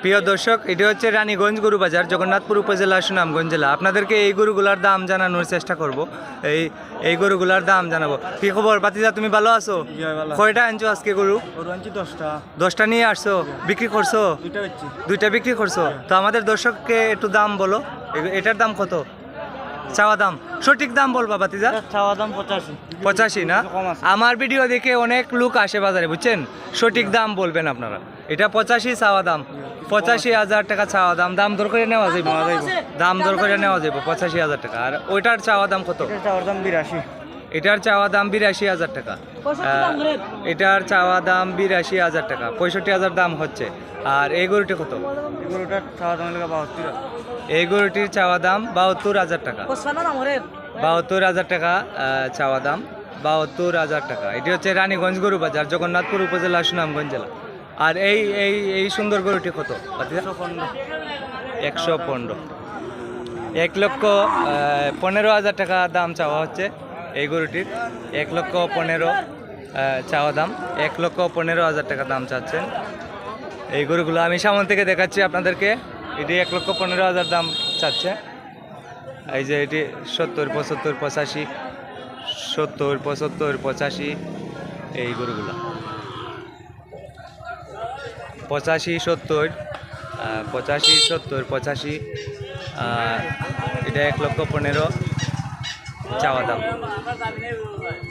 প্রিয় দর্শক, এটা হচ্ছে রানীগঞ্জ গরু বাজার, জগন্নাথপুর উপজেলা, সুনামগঞ্জ জেলা। আপনাদেরকে এই গরুগুলার দাম জানানোর চেষ্টা করব। এই গরুগুলার দাম জানাবো। কি খবর বাতিজা, তুমি ভালো আছো? কয়টা আনছো আজকে গরু? আনছি 10টা। 10টা নিয়ে আসছো, বিক্রি করছো? দুইটা বিক্রি করছো। তো আমাদের দর্শককে একটু দাম বলো, এটার দাম কত? চাওয়া দাম, সঠিক দাম বলবা বাতিজা। চাওয়া দাম 85 না? আমার ভিডিও দেখে অনেক লোক আসে বাজারে, বুঝছেন? সঠিক দাম বলবেন আপনারা। এটা 85 চাওয়া দাম, 85,000 টাকা চাওয়া দাম। দাম দর করে নেওয়া যাবে, দাম দর করে নেওয়া যাবে 85,000 টাকা। আর ওইটার চাওয়া দাম কত? চাওয়ার দাম 82। এটার চাওয়া দাম 82,000 টাকা। এটার চাওয়া দাম 82,000 টাকা, 65,000 দাম হচ্ছে। আর এই গরুটি কত? গরুটার চাওয়া দাম 72। এই গরুটির চাওয়া দাম 72,000 টাকা। 72,000 টাকা চাওয়া দাম, 72,000 টাকা। এটি হচ্ছে রানীগঞ্জ গরু বাজার, জগন্নাথপুর উপজেলা, সুনামগঞ্জ জেলা। আর এই এই এই সুন্দর গরুটি কত? 115। 1,15,000 টাকা দাম চাওয়া হচ্ছে এই গরুটির। 1,15,000 চাওয়া দাম, 1,15,000 টাকা দাম চাচ্ছেন এই গরুগুলো। আমি সামনে থেকে দেখাচ্ছি আপনাদেরকে। এটি 1,15,000 দাম চাচ্ছে। এই যে এটি 70, 75, 85, 70, 75, 85 এই গরুগুলো। 85, 70, 85, 70, 85। এটা 1,15,000 চাওয়া দাম।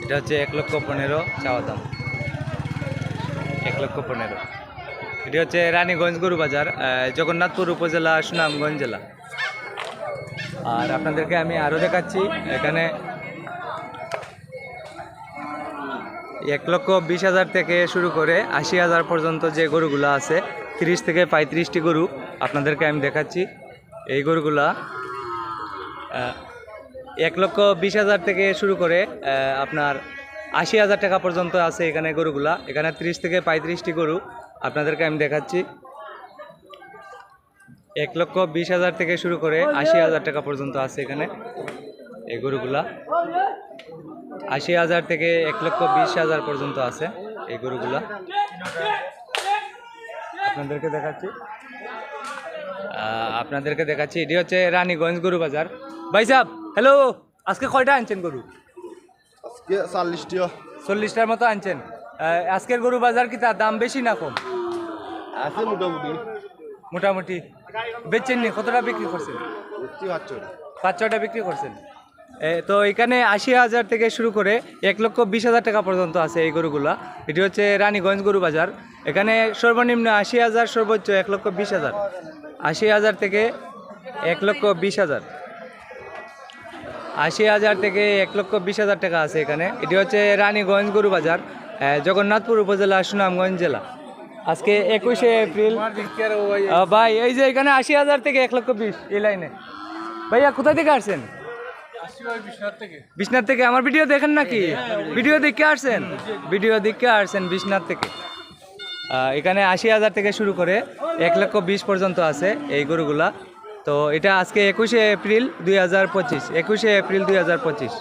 এটা হচ্ছে 1,15,000 চাওয়া দাম, 1,15,000। এটি হচ্ছে রানীগঞ্জ গরু বাজার, জগন্নাথপুর উপজেলা, সুনামগঞ্জ জেলা। আর আপনাদেরকে আমি আরও দেখাচ্ছি, এখানে 1,20,000 থেকে শুরু করে 80,000 পর্যন্ত যে গরুগুলো আছে, 30 থেকে 35টি গরু আপনাদেরকে আমি দেখাচ্ছি। এই গরুগুলা 1,20,000 থেকে শুরু করে আপনার 80,000 টাকা পর্যন্ত আছে এখানে গরুগুলা। এখানে 30 থেকে 35টি গরু আপনাদেরকে আমি দেখাচ্ছি। 1,20,000 থেকে শুরু করে 80,000 টাকা পর্যন্ত আছে এখানে এই গরুগুলা। 80,000 থেকে 1,20,000 পর্যন্ত আছে এই গরুগুলা। আপনাদেরকে দেখাচ্ছি এটি হচ্ছে রানীগঞ্জ গরু বাজার। ভাই সাহেব, হ্যালো, আজকে কয়টা আনছেন গরু? আজকে 40টা। 40টার মতো আনছেন। আজকের গরু বাজার কি তার দাম বেশি না কম? আছে মোটামুটি। মোটামুটি বেচছেন নি? কতটা বিক্রি করছেন? 5-6টা বিক্রি করছেন। তো এখানে 80,000 থেকে শুরু করে 1,20,000 টাকা পর্যন্ত আছে এই গরুগুলা। এটি হচ্ছে রানীগঞ্জ গরু বাজার। এখানে সর্বনিম্ন 80,000, সর্বোচ্চ 1,20,000। 80,000 থেকে 1,20,000, 80,000 থেকে 1,20,000 টাকা আছে এখানে। এটি হচ্ছে রানীগঞ্জ গরু বাজার, জগন্নাথপুর উপজেলা, সুনামগঞ্জ জেলা। আজকে 21শে এপ্রিল। ভাই, এই যে এখানে 80,000 থেকে 1,20,000 এই লাইনে। ভাইয়া, কোথায় থেকে আসছেন? বিশ্বনাথ থেকে। আমার ভিডিও দেখেন নাকি? ভিডিও দেখে আসছেন? ভিডিও দেখে আসছেন বিশ্বনাথ থেকে। এখানে 80,000 থেকে শুরু করে 1,20,000 পর্যন্ত আছে এই গরুগুলা। তো এটা আজকে 21শে এপ্রিল 2025, 21শে এপ্রিল 2025।